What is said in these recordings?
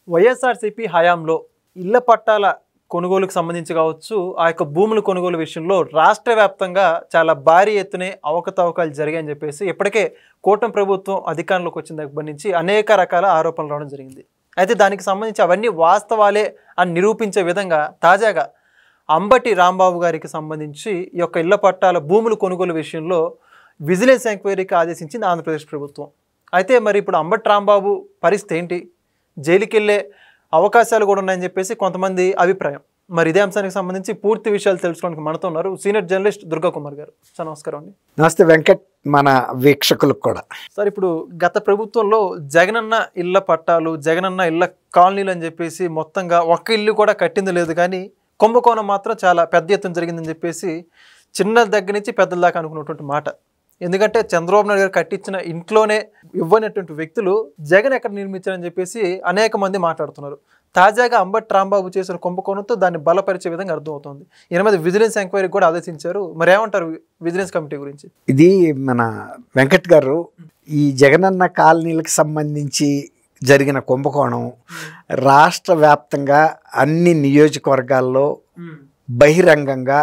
వైఎస్ఆర్సీపీ హయాంలో ఇళ్ల పట్టాల కొనుగోలుకు సంబంధించి కావచ్చు, ఆ యొక్క భూముల కొనుగోలు విషయంలో రాష్ట్ర వ్యాప్తంగా చాలా భారీ ఎత్తునే అవకతవకలు జరిగాయని చెప్పేసి ఇప్పటికే కూటమి ప్రభుత్వం అధికారంలోకి వచ్చిన దగ్గర నుంచి అనేక రకాల ఆరోపణలు రావడం జరిగింది. అయితే దానికి సంబంధించి అవన్నీ వాస్తవాలే అని నిరూపించే విధంగా తాజాగా అంబటి రాంబాబు గారికి సంబంధించి ఈ యొక్క ఇళ్ల పట్టాల భూముల కొనుగోలు విషయంలో విజిలెన్స్ ఎంక్వైరీకి ఆదేశించింది ఆంధ్రప్రదేశ్ ప్రభుత్వం. అయితే మరి ఇప్పుడు అంబటి రాంబాబు పరిస్థితి ఏంటి, జైలుకి వెళ్ళే అవకాశాలు కూడా ఉన్నాయని చెప్పేసి కొంతమంది అభిప్రాయం. మరి ఇదే అంశానికి సంబంధించి పూర్తి విషయాలు తెలుసుకోవడానికి మనతో ఉన్నారు సీనియర్ జర్నలిస్ట్ దుర్గా కుమార్ గారు. సార్ నమస్కారం అండి. నమస్తే వెంకట్, మన వీక్షకులకు కూడా. సార్, ఇప్పుడు గత ప్రభుత్వంలో జగనన్న ఇళ్ల పట్టాలు, జగనన్న ఇళ్ల కాలనీలు అని చెప్పేసి మొత్తంగా ఒక్క ఇల్లు కూడా కట్టింది లేదు, కానీ కుంభకోణం మాత్రం చాలా పెద్ద ఎత్తున జరిగిందని చెప్పేసి చిన్న దగ్గర నుంచి పెద్దల దాకా అనుకున్నటువంటి మాట. ఎందుకంటే చంద్రబాబు నాయుడు గారు కట్టించిన ఇంట్లోనే ఇవ్వనటువంటి వ్యక్తులు జగన్ ఎక్కడ నిర్మించారని చెప్పేసి అనేక మంది మాట్లాడుతున్నారు. తాజాగా అంబటి రాంబాబు చేసిన కుంభకోణంతో దాన్ని బలపరిచే విధంగా అర్థమవుతుంది. ఈయన మీద విజిలెన్స్ ఎంక్వైరీ కూడా ఆదేశించారు. మరి ఏమంటారు విజిలెన్స్ కమిటీ గురించి? ఇది మన వెంకట్ గారు, ఈ జగనన్న కాలనీలకు సంబంధించి జరిగిన కుంభకోణం రాష్ట్ర వ్యాప్తంగా అన్ని నియోజకవర్గాల్లో బహిరంగంగా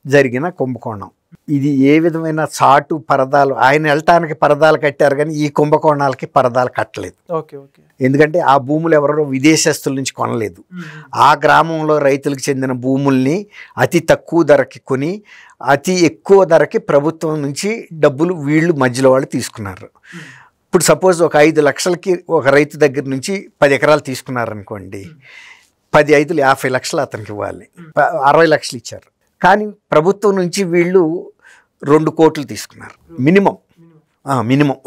జరిగిన కుంభకోణం. ఇది ఏ విధమైన చాటు పరదాలు, ఆయన వెళ్ళటానికి పరదాలు కట్టారు కానీ ఈ కుంభకోణాలకి పరదాలు కట్టలేదు. ఎందుకంటే ఆ భూములు ఎవరో విదేశస్తుల నుంచి కొనలేదు. ఆ గ్రామంలో రైతులకు చెందిన భూముల్ని అతి తక్కువ ధరకి కొని అతి ఎక్కువ ధరకి ప్రభుత్వం నుంచి డబ్బులు వీళ్ళు మధ్యలో వాళ్ళు తీసుకున్నారు. ఇప్పుడు సపోజ్ ఒక 5 లక్షలకి ఒక రైతు దగ్గర నుంచి 10 ఎకరాలు తీసుకున్నారనుకోండి, 10 5లు 50 లక్షలు అతనికి ఇవ్వాలి. 60 లక్షలు ఇచ్చారు. కానీ ప్రభుత్వం నుంచి వీళ్ళు 2 కోట్లు తీసుకున్నారు. మినిమం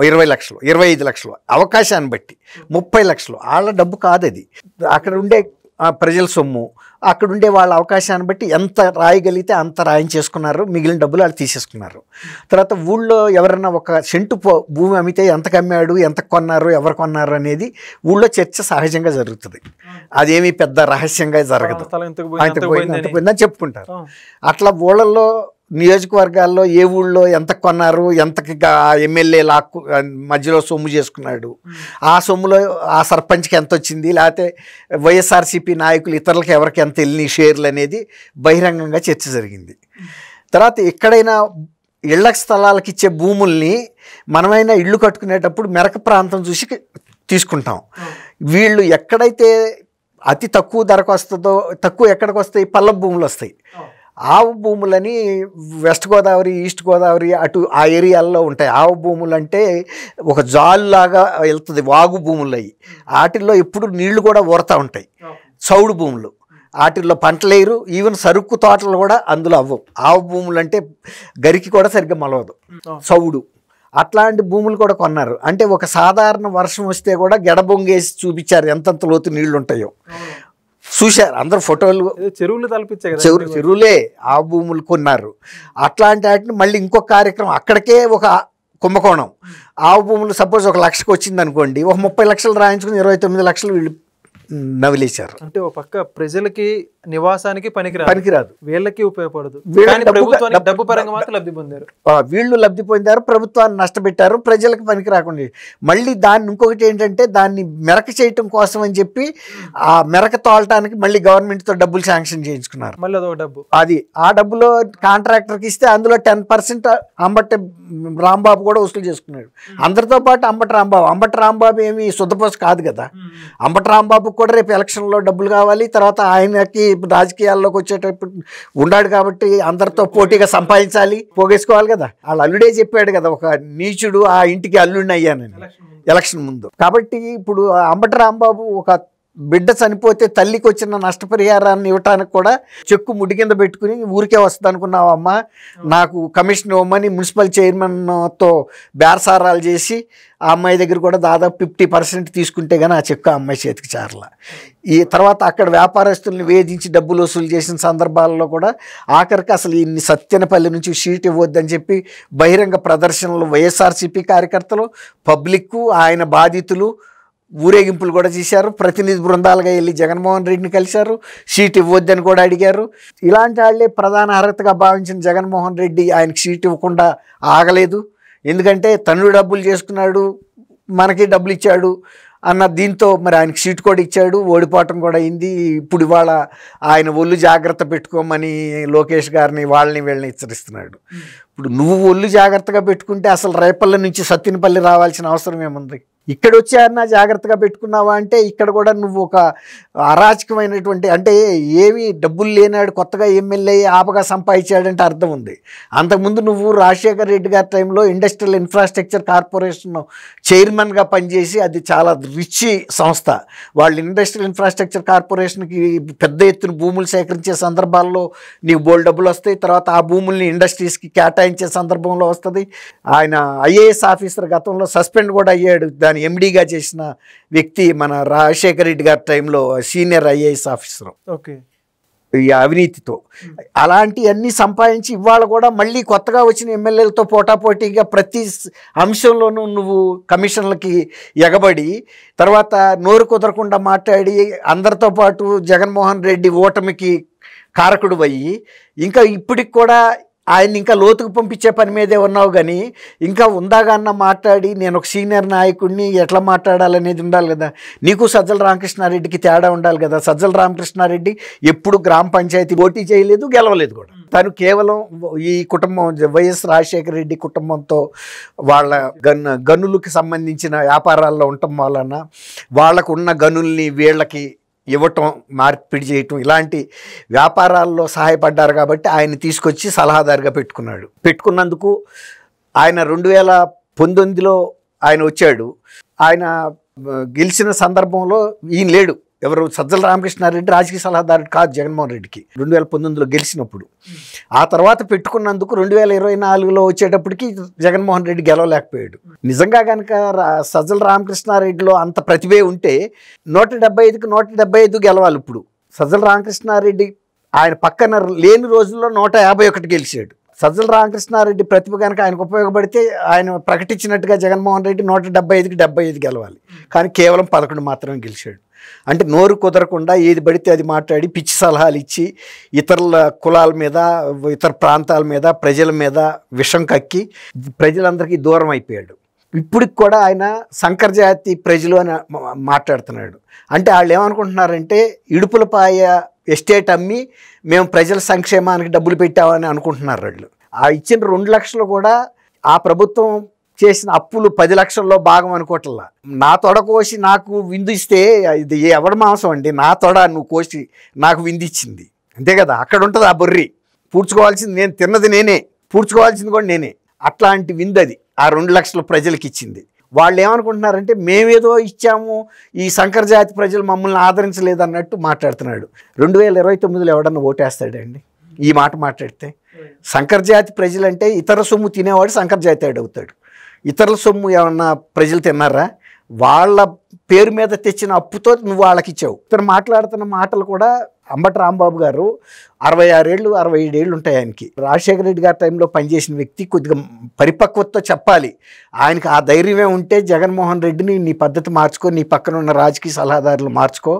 20 లక్షలు, 25 లక్షలు, అవకాశాన్ని బట్టి 30 లక్షలు. వాళ్ళ డబ్బు కాదు అది, అక్కడ ఉండే ప్రజల సొమ్ము. అక్కడ ఉండే వాళ్ళ అవకాశాన్ని బట్టి ఎంత రాయగలిగితే అంత రాయించేసుకున్నారు. మిగిలిన డబ్బులు వాళ్ళు తీసేసుకున్నారు. తర్వాత ఊళ్ళో ఎవరైనా ఒక సెంటు భూమి అమ్మితే ఎంతకు అమ్మాడు, ఎంత కొన్నారు, ఎవరు కొన్నారు అనేది ఊళ్ళో చర్చ సహజంగా జరుగుతుంది. అదేమీ పెద్ద రహస్యంగా జరగదు. అంత పోయిందని చెప్పుకుంటారు. అట్లా ఊళ్ళల్లో నియోజకవర్గాల్లో ఏ ఊళ్ళో ఎంత కొన్నారు, ఎంతకి ఎమ్మెల్యే లాక్కు మధ్యలో సొమ్ము చేసుకున్నాడు, ఆ సొమ్ములో ఆ సర్పంచ్కి ఎంత వచ్చింది, లేకపోతే వైఎస్ఆర్సీపీ నాయకులు ఇతరులకు ఎవరికి ఎంత వెళ్ళినాయి షేర్లు అనేది బహిరంగంగా చర్చ జరిగింది. తర్వాత ఎక్కడైనా ఇళ్ల స్థలాలకు ఇచ్చే భూముల్ని మనమైనా ఇళ్ళు కట్టుకునేటప్పుడు మెరక ప్రాంతం చూసి తీసుకుంటాం. వీళ్ళు ఎక్కడైతే అతి తక్కువ ధరకు వస్తుందో, తక్కువ ఎక్కడికి వస్తాయి, పల్ల భూములు వస్తాయి. ఆవు భూములని వెస్ట్ గోదావరి, ఈస్ట్ గోదావరి అటు ఆ ఏరియాల్లో ఉంటాయి. ఆవు భూములు అంటే ఒక జాలులాగా వెళ్తుంది, వాగు భూములు అవి. వాటిల్లో ఎప్పుడు నీళ్లు కూడా ఊరుతూ ఉంటాయి. చౌడు భూములు, వాటిల్లో పంటలేరు. ఈవెన్ సరుకు తోటలు కూడా అందులో అవ్వవు. ఆవు భూములు అంటే గరికి కూడా సరిగ్గా మలవదు, చౌడు. అట్లాంటి భూములు కూడా కొన్నారు. అంటే ఒక సాధారణ వర్షం వస్తే కూడా గెడబొంగేసి చూపించారు ఎంతంత లోతు నీళ్లు ఉంటాయో. చూశారు అందరు ఫోటోలు. చెరువులు తలపించాయి, చెరువులే ఆ భూములు కొన్నారు. అట్లాంటి వాటిని మళ్ళీ ఇంకొక కార్యక్రమం, అక్కడికే ఒక కుంభకోణం. ఆవు భూములు సపోజ్ 1 లక్షకు వచ్చింది అనుకోండి, ఒక 30 లక్షలు రాయించుకుని 29 లక్షలు వీళ్ళు నవిలేశారు. అంటే ఒక పక్క ప్రజలకి నివాసానికి పనికిరాదు, వీళ్ళకి ఉపయోగపడదు. డబ్బు పరంగా మాత్రం లబ్ధి పొందారు. వీళ్ళు లబ్ధి పొందారు, ప్రభుత్వాన్ని నష్టపెట్టారు, ప్రజలకు పనికి రాకుండా. మళ్ళీ దాన్ని ఇంకొకటి ఏంటంటే దాన్ని మెరక చేయటం కోసం అని చెప్పి ఆ మెరక తోలటానికి మళ్ళీ గవర్నమెంట్తో డబ్బులు శాంక్షన్ చేయించుకున్నారు. మళ్ళీ అదొక డబ్బు. అది ఆ డబ్బులో కాంట్రాక్టర్కి ఇస్తే అందులో 10% అంబటి రాంబాబు కూడా వసూలు చేసుకున్నాడు. అందరితో పాటు అంబటి రాంబాబు ఏమి శుద్ధపోస కాదు కదా. అంబటి రాంబాబు కూడా రేపు ఎలక్షన్లో డబ్బులు కావాలి. తర్వాత ఆయనకి రాజకీయాల్లోకి వచ్చేటప్పుడు ఉన్నాడు కాబట్టి అందరితో పోటీగా సంపాదించాలి, పోగేసుకోవాలి కదా. వాళ్ళ అల్లుడే చెప్పాడు కదా, ఒక నీచుడు ఆ ఇంటికి అల్లుడిని అయ్యానని ఎలక్షన్ ముందు. కాబట్టి ఇప్పుడు అంబటి రాంబాబు ఒక బిడ్డ చనిపోతే తల్లికి వచ్చిన నష్టపరిహారాన్ని ఇవ్వటానికి కూడా చెక్కు ముడి కింద పెట్టుకుని ఊరికే వస్తుంది అనుకున్నావమ్మా, నాకు కమిషన్ ఇవ్వమని మున్సిపల్ చైర్మన్తో బేరసారాలు చేసి ఆ అమ్మాయి దగ్గర కూడా దాదాపు 50% తీసుకుంటే కానీ ఆ చెక్కు ఆ అమ్మాయి చేతికి చేరల. ఈ తర్వాత అక్కడ వ్యాపారస్తుల్ని వేధించి డబ్బులు వసూలు చేసిన సందర్భాల్లో కూడా ఆఖరికి అసలు ఇన్ని సత్యనపల్లి నుంచి షీట్ ఇవ్వద్దని చెప్పి బహిరంగ ప్రదర్శనలు వైఎస్ఆర్సీపీ కార్యకర్తలు, పబ్లిక్, ఆయన బాధితులు ఊరేగింపులు కూడా చేశారు. ప్రతినిధి బృందాలుగా వెళ్ళి జగన్మోహన్ రెడ్డిని కలిశారు, సీట్ ఇవ్వద్దని కూడా అడిగారు. ఇలాంటి వాళ్ళే ప్రధాన అర్హతగా భావించిన జగన్మోహన్ రెడ్డి ఆయనకి సీట్ ఇవ్వకుండా ఆగలేదు. ఎందుకంటే తను డబ్బులు చేసుకున్నాడు, మనకి డబ్బులు ఇచ్చాడు, అన్న దీంతో మరి ఆయనకి సీటు కూడా ఇచ్చాడు, ఓడిపోవటం కూడా అయింది. ఇప్పుడు ఇవాళ ఆయన ఒళ్ళు జాగ్రత్త పెట్టుకోమని లోకేష్ గారిని వాళ్ళని వీళ్ళని హెచ్చరిస్తున్నాడు. ఇప్పుడు నువ్వు ఒళ్ళు జాగ్రత్తగా పెట్టుకుంటే అసలు రేపల్ల నుంచి సత్తినపల్లి రావాల్సిన అవసరం ఏముంది? ఇక్కడ వచ్చారన్నా జాగ్రత్తగా పెట్టుకున్నావా అంటే ఇక్కడ కూడా నువ్వు ఒక అరాచకమైనటువంటి, అంటే ఏమి డబ్బులు లేనాడు కొత్తగా ఎమ్మెల్యే ఆపగా సంపాదించాడంటే అర్థం ఉంది. అంతకుముందు నువ్వు రాజశేఖర్ రెడ్డి గారి టైంలో ఇండస్ట్రియల్ ఇన్ఫ్రాస్ట్రక్చర్ కార్పొరేషన్ చైర్మన్గా పనిచేసి, అది చాలా రిచ్ సంస్థ. వాళ్ళు ఇండస్ట్రియల్ ఇన్ఫ్రాస్ట్రక్చర్ కార్పొరేషన్కి పెద్ద ఎత్తున భూములు సేకరించే సందర్భాల్లో నీకు బోల్డ్ డబ్బులు వస్తాయి. తర్వాత ఆ భూముల్ని ఇండస్ట్రీస్కి కేటాయించే సందర్భంలో వస్తుంది. ఆయన ఐఏఎస్ ఆఫీసర్ గతంలో సస్పెండ్ కూడా అయ్యాడు, ఎండీగా చేసిన వ్యక్తి మన రాజశేఖర రెడ్డి గారి టైంలో సీనియర్ ఐఏఎస్ ఆఫీసర్. ఓకే, ఈ అవినీతితో అలాంటివన్నీ సంపాదించి ఇవాళ కూడా మళ్ళీ కొత్తగా వచ్చిన ఎమ్మెల్యేలతో పోటాపోటీగా ప్రతి అంశంలోనూ నువ్వు కమిషన్లకి ఎగబడి, తర్వాత నోరు కుదరకుండా మాట్లాడి అందరితో పాటు జగన్మోహన్ రెడ్డి ఓటమికి కారకుడు అయ్యి, ఇంకా ఇప్పటికి కూడా ఆయన ఇంకా లోతుకు పంపించే పని మీదే ఉన్నావు. కానీ ఇంకా ఉందాగా మాట్లాడి నేను ఒక సీనియర్ నాయకుడిని ఎట్లా మాట్లాడాలనేది ఉండాలి కదా. నీకు సజ్జల రామకృష్ణారెడ్డికి తేడా ఉండాలి కదా. సజ్జల రామకృష్ణారెడ్డి ఎప్పుడు గ్రామ పంచాయతీ పోటీ చేయలేదు, గెలవలేదు కూడా. తను కేవలం ఈ కుటుంబం వైఎస్ రాజశేఖర రెడ్డి కుటుంబంతో వాళ్ళ గనులకు సంబంధించిన వ్యాపారాల్లో ఉండటం వలన వాళ్ళకు ఉన్న గనుల్ని వీళ్ళకి ఇవ్వటం, మార్పిడి చేయటం, ఇలాంటి వ్యాపారాల్లో సహాయపడ్డారు. కాబట్టి ఆయన తీసుకొచ్చి సలహాదారుగా పెట్టుకున్నందుకు ఆయన 2019లో ఆయన వచ్చాడు. ఆయన గెలిచిన సందర్భంలో ఈయన లేడు, ఎవరు సజ్జల రామకృష్ణారెడ్డి రాజకీయ సలహాదారుడు కాదు జగన్మోహన్ రెడ్డికి 2019లో గెలిచినప్పుడు. ఆ తర్వాత పెట్టుకున్నందుకు 2024లో వచ్చేటప్పటికి జగన్మోహన్ రెడ్డి గెలవలేకపోయాడు. నిజంగా కనుక సజ్జల రామకృష్ణారెడ్డిలో అంత ప్రతిభే ఉంటే 175కి 175 గెలవాలి. ఇప్పుడు సజ్జల రామకృష్ణారెడ్డి ఆయన పక్కన లేని రోజుల్లో 151 గెలిచాడు. సజ్జల రామకృష్ణారెడ్డి ప్రతిభ కనుక ఆయనకు ఉపయోగపడితే ఆయన ప్రకటించినట్టుగా జగన్మోహన్ రెడ్డి 175కి 75 గెలవాలి. కానీ కేవలం 11 మాత్రమే గెలిచాడు. అంటే నోరు కుదరకుండా ఏది పడితే అది మాట్లాడి పిచ్చి సలహాలు ఇచ్చి ఇతరుల కులాల మీద, ఇతర ప్రాంతాల మీద, ప్రజల మీద విషం కక్కి ప్రజలందరికీ దూరం అయిపోయాడు. ఇప్పటికి కూడా ఆయన సంకర్ జాతి ప్రజలు అని మాట్లాడుతున్నాడు. అంటే వాళ్ళు ఏమనుకుంటున్నారంటే ఇడుపులపాయ ఎస్టేట్ అమ్మి మేము ప్రజల సంక్షేమానికి డబ్బులు పెట్టామని అనుకుంటున్నారు వాళ్ళు. ఆ ఇచ్చిన 2 లక్షలు కూడా ఆ ప్రభుత్వం చేసిన అప్పులు 10 లక్షల్లో భాగం అనుకోవట్లా. నా తొడ కోసి నాకు విందు ఇస్తే ఇది ఎవడ మాంసం అండి? నా తొడ నువ్వు కోసి నాకు విందు ఇచ్చింది, అంతే కదా. అక్కడ ఉంటుంది ఆ బొర్రి. పూడ్చుకోవాల్సింది నేను, తిన్నది నేనే, పూడ్చుకోవాల్సింది కూడా నేనే. అట్లాంటి విందు అది ఆ 2 లక్షల ప్రజలకి ఇచ్చింది. వాళ్ళు ఏమనుకుంటున్నారంటే మేమేదో ఇచ్చాము, ఈ సంకర జాతి ప్రజలు మమ్మల్ని ఆదరించలేదు అన్నట్టు మాట్లాడుతున్నాడు. 2029లో ఎవడన్నా ఓటేస్తాడండి ఈ మాట మాట్లాడితే? సంకర జాతి ప్రజలంటే ఇతర సొమ్ము తినేవాడు సంకర జాతి అవుతాడు. ఇతరుల సొమ్ము ఏమన్నా ప్రజలు తిన్నారా? వాళ్ళ పేరు మీద తెచ్చిన అప్పుతో నువ్వు వాళ్ళకి ఇచ్చావు. ఇతను మాట్లాడుతున్న మాటలు కూడా అంబటి రాంబాబు గారు 66 ఏళ్ళు 67 ఏళ్ళు ఉంటాయి ఆయనకి. రాజశేఖర రెడ్డి గారి టైంలో పనిచేసిన వ్యక్తి కొద్దిగా పరిపక్వతతో చెప్పాలి. ఆయనకి ఆ ధైర్యమే ఉంటే జగన్మోహన్ రెడ్డిని నీ పద్ధతి మార్చుకో, నీ పక్కన ఉన్న రాజకీయ సలహాదారులు మార్చుకో,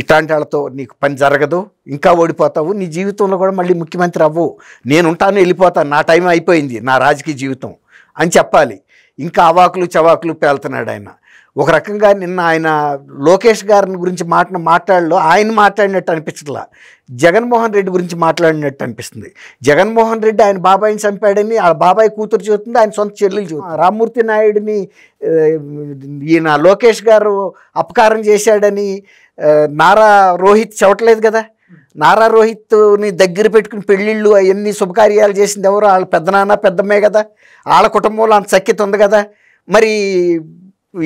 ఇట్లాంటి వాళ్ళతో నీకు పని జరగదు, ఇంకా ఓడిపోతావు, నీ జీవితంలో కూడా మళ్ళీ ముఖ్యమంత్రి అవ్వవు, నేనుంటాను వెళ్ళిపోతాను, నా టైం అయిపోయింది నా రాజకీయ జీవితం అని చెప్పాలి. ఇంకా అవాకులు చవాకులు పేలుతున్నాడు ఆయన. ఒక రకంగా నిన్న ఆయన లోకేష్ గారిని గురించి మాట్లాడలో ఆయన మాట్లాడినట్టు అనిపించట్లా, జగన్మోహన్ రెడ్డి గురించి మాట్లాడినట్టు అనిపిస్తుంది. జగన్మోహన్ రెడ్డి ఆయన బాబాయిని చంపాడని ఆ బాబాయ్ కూతురు చెబుతుంది, ఆయన సొంత చెల్లెలు చెబుతుంది. రామ్మూర్తి నాయుడిని ఈయన లోకేష్ గారు అపకారం చేశాడని నారా రోహిత్ చెప్పట్లేదు కదా. నారా రోహిత్ని దగ్గర పెట్టుకుని పెళ్ళిళ్ళు అవన్నీ శుభకార్యాలు చేసింది ఎవరు? వాళ్ళ పెద్దనాన్న పెద్దమ్మే కదా. వాళ్ళ కుటుంబంలో అంత సఖ్యత ఉంది కదా. మరి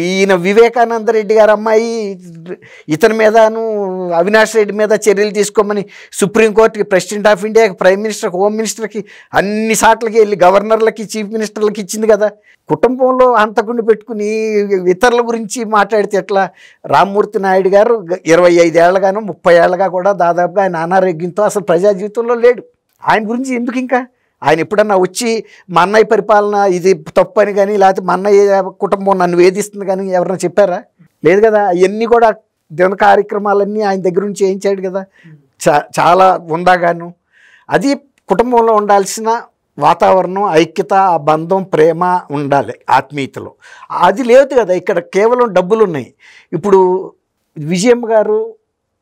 ఈయన వివేకానంద రెడ్డి గారు అమ్మాయి ఇతని మీదను అవినాష్ రెడ్డి మీద చర్యలు తీసుకోమని సుప్రీంకోర్టుకి, ప్రెసిడెంట్ ఆఫ్ ఇండియాకి, ప్రైమ్ మినిస్టర్కి, హోమ్ మినిస్టర్కి అన్ని సార్లకి వెళ్ళి గవర్నర్లకి, చీఫ్ మినిస్టర్లకి ఇచ్చింది కదా. కుటుంబంలో హంతకుని పెట్టుకుని ఇతరుల గురించి మాట్లాడితే ఎట్లా? రామ్మూర్తి నాయుడు గారు 25 ఏళ్ళగానో 30 ఏళ్ళగా కూడా దాదాపుగా ఆయన అనారోగ్యంతో అసలు ప్రజా జీవితంలో లేడు. ఆయన గురించి ఎందుకు ఇంకా? ఆయన ఎప్పుడన్నా వచ్చి మా అన్నయ్య పరిపాలన ఇది తప్పు అని కానీ, లేకపోతే మా అన్నయ్య కుటుంబం నన్ను వేధిస్తుంది కానీ ఎవరన్నా చెప్పారా? లేదు కదా. అవన్నీ కూడా దిన కార్యక్రమాలన్నీ ఆయన దగ్గర నుంచి చేయించాడు కదా. చాలా ఉందాగాను. అది కుటుంబంలో ఉండాల్సిన వాతావరణం, ఐక్యత, ఆ బంధం, ప్రేమ ఉండాలి ఆత్మీయతలో. అది లేదు కదా, ఇక్కడ కేవలం డబ్బులు ఉన్నాయి. ఇప్పుడు విజయమ్మ గారు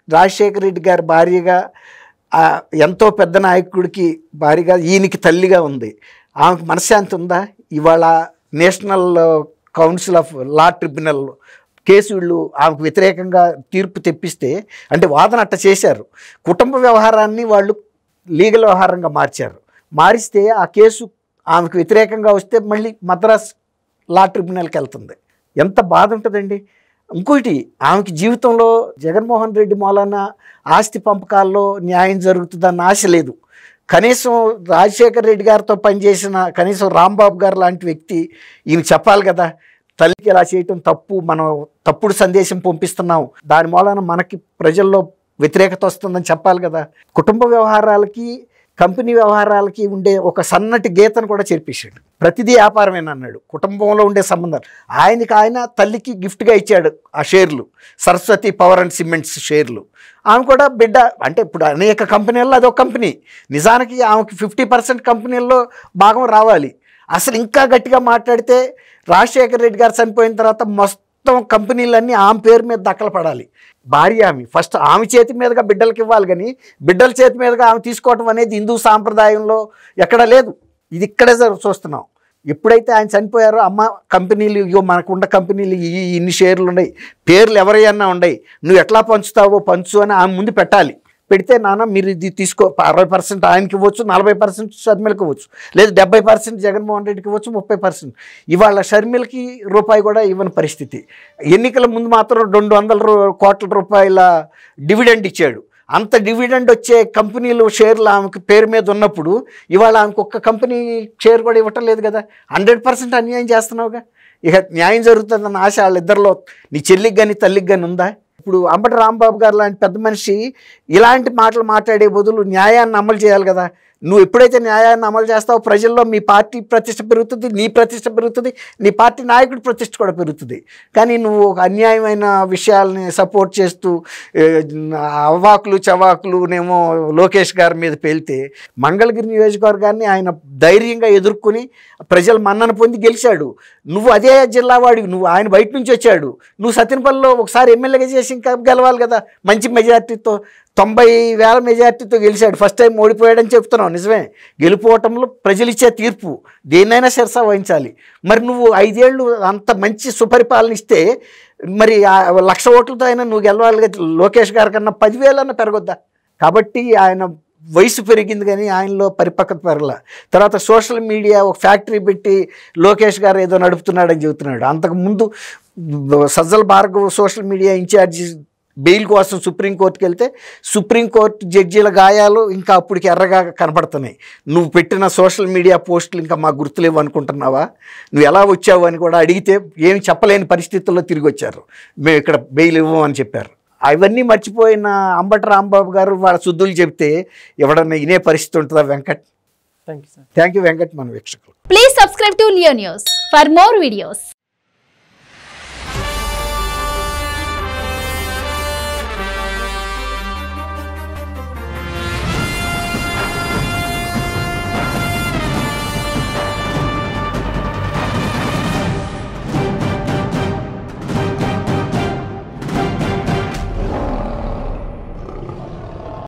రాజశేఖర రెడ్డి గారి భార్యగా, ఎంతో పెద్ద నాయకుడికి భార్యగా, ఈయనకి తల్లిగా ఉంది. ఆమెకు మనశ్శాంతి ఉందా? ఇవాళ national council of law tribunal case వీళ్ళు ఆమెకు వ్యతిరేకంగా తీర్పు తెప్పిస్తే, అంటే వాదన అట్ట చేశారు, కుటుంబ వ్యవహారాన్ని వాళ్ళు లీగల్ వ్యవహారంగా మార్చారు. మారిస్తే ఆ కేసు ఆమెకు వ్యతిరేకంగా వస్తే మళ్ళీ మద్రాస్ లా ట్రిబ్యునల్కి వెళ్తుంది. ఎంత బాధ ఉంటుందండి. ఇంకోటి, ఆమెకి జీవితంలో జగన్మోహన్ రెడ్డి మూలాన ఆస్తి పంపకాల్లో న్యాయం జరుగుతుందన్న ఆశ లేదు. కనీసం రాజశేఖర రెడ్డి గారితో పనిచేసిన కనీసం రాంబాబు గారు లాంటి వ్యక్తి ఈయన చెప్పాలి కదా, తల్లికి ఇలా చేయటం తప్పు, మనం తప్పుడు సందేశం పంపిస్తున్నాం, దాని మూలాన మనకి ప్రజల్లో వ్యతిరేకత వస్తుందని చెప్పాలి కదా. కుటుంబ వ్యవహారాలకి, కంపెనీ వ్యవహారాలకి ఉండే ఒక సన్నటి గీతను కూడా చేర్పించాడు. ప్రతిదీ వ్యాపారమేనన్నాడు. కుటుంబంలో ఉండే సంబంధాలు ఆయన తల్లికి గిఫ్ట్గా ఇచ్చాడు ఆ షేర్లు, సరస్వతి పవర్ అండ్ సిమెంట్స్ షేర్లు. ఆమె కూడా బిడ్డ, అంటే ఇప్పుడు అనేక కంపెనీల్లో అదొక కంపెనీ, నిజానికి ఆమెకి 50% కంపెనీల్లో భాగం రావాలి. అసలు ఇంకా గట్టిగా మాట్లాడితే రాజశేఖర రెడ్డి గారు చనిపోయిన తర్వాత మొత్తం కంపెనీలన్నీ ఆమె పేరు మీద దక్కలు పడాలి. భార్య ఆమె ఫస్ట్ ఆమె చేతి మీదుగా బిడ్డలకి ఇవ్వాలి, కానీ బిడ్డల చేతి మీదుగా ఆమె తీసుకోవటం అనేది హిందూ సాంప్రదాయంలో ఎక్కడా లేదు. ఇది ఇక్కడే చూస్తున్నాం. ఎప్పుడైతే ఆయన చనిపోయారో, అమ్మ కంపెనీలు ఇగో మనకున్న కంపెనీలు ఇన్ని షేర్లు ఉన్నాయి, పేర్లు ఎవరైనా ఉన్నాయి, నువ్వు ఎట్లా పంచుతావో పంచు అని ఆమె ముందు పెట్టాలి. పెడితే నాన్న మీరు ఇది తీసుకో, 60% ఆయనకి ఇవ్వచ్చు, 40% షర్మిలకి ఇవ్వచ్చు, లేదు 70% జగన్మోహన్ రెడ్డికి ఇవ్వచ్చు, 30%. ఇవాళ షర్మిలకి రూపాయి కూడా ఇవ్వని పరిస్థితి. ఎన్నికల ముందు మాత్రం 200 కోట్ల రూపాయల డివిడెండ్ ఇచ్చాడు. అంత డివిడెండ్ వచ్చే కంపెనీలు షేర్లు ఆమెకు పేరు మీద ఉన్నప్పుడు ఇవాళ ఆమెకు ఒక్క కంపెనీ షేర్ కూడా ఇవ్వటం లేదు కదా. 100% అన్యాయం చేస్తున్నావుగా. ఇక న్యాయం జరుగుతుందన్న ఆశ వాళ్ళిద్దరిలో, నీ చెల్లికి కానీ తల్లికి కానీ ఉందా? ఇప్పుడు అంబటి రాంబాబు గారు లాంటి పెద్ద మనిషి ఇలాంటి మాటలు మాట్లాడే బదులు న్యాయాన్ని అమలు చేయాలి కదా. నువ్వు ఎప్పుడైతే న్యాయాన్ని అమలు చేస్తావో ప్రజల్లో మీ పార్టీ ప్రతిష్ట పెరుగుతుంది, నీ ప్రతిష్ట పెరుగుతుంది, నీ పార్టీ నాయకుడి ప్రతిష్ట కూడా పెరుగుతుంది. కానీ నువ్వు ఒక అన్యాయమైన విషయాల్ని సపోర్ట్ చేస్తూ అవాకులు చవాకులునేమో లోకేష్ గారి మీద పేలితే, మంగళగిరి నియోజకవర్గాన్ని ఆయన ధైర్యంగా ఎదుర్కొని ప్రజల మన్నన పొంది గెలిచాడు. నువ్వు అదే జిల్లా వాడివి, నువ్వు ఆయన బయట నుంచి వచ్చాడు, నువ్వు సత్యనపల్లిలో ఒకసారి ఎమ్మెల్యేగా చేసి ఇంకా గెలవాలి కదా. మంచి మెజార్టీతో 90,000 మెజార్టీతో గెలిచాడు. ఫస్ట్ టైం ఓడిపోయాడని చెప్తున్నావు, నిజమే. గెలిపోవటంలో ప్రజలు ఇచ్చే తీర్పు దేన్నైనా శిరస వహించాలి. మరి నువ్వు 5 ఏళ్ళు అంత మంచి సుపరిపాలన ఇస్తే మరి 1,00,000 ఓట్లతో అయినా నువ్వు గెలవాలి. లోకేష్ గారి కన్నా 10,000 పెరగొద్దా? కాబట్టి ఆయన వయసు పెరిగింది కానీ ఆయనలో పరిపక్వత పెరగల. తర్వాత సోషల్ మీడియా ఒక ఫ్యాక్టరీ పెట్టి లోకేష్ గారు ఏదో నడుపుతున్నాడని చెబుతున్నాడు. అంతకుముందు Sajjala Bhargav social media incharge bail కోసం సుప్రీంకోర్టుకి వెళ్తే సుప్రీంకోర్టు జడ్జీల గాయాలు ఇంకా అప్పటికి ఎర్రగా కనపడుతున్నాయి. నువ్వు పెట్టిన సోషల్ మీడియా పోస్టులు ఇంకా మాకు గుర్తులేవు అనుకుంటున్నావా? నువ్వు ఎలా వచ్చావు అని కూడా అడిగితే ఏమి చెప్పలేని పరిస్థితుల్లో తిరిగి వచ్చారు. మేము ఇక్కడ బెయిల్ ఇవ్వం అని చెప్పారు. అవన్నీ మర్చిపోయిన అంబటి రాంబాబు గారు వాళ్ళ శుద్ధులు చెప్తే ఎవడన్నా ఇనే పరిస్థితి ఉంటుందా? Venkat, thank you Venkat. మన వీక్షకులు, please subscribe to Leo News for more videos.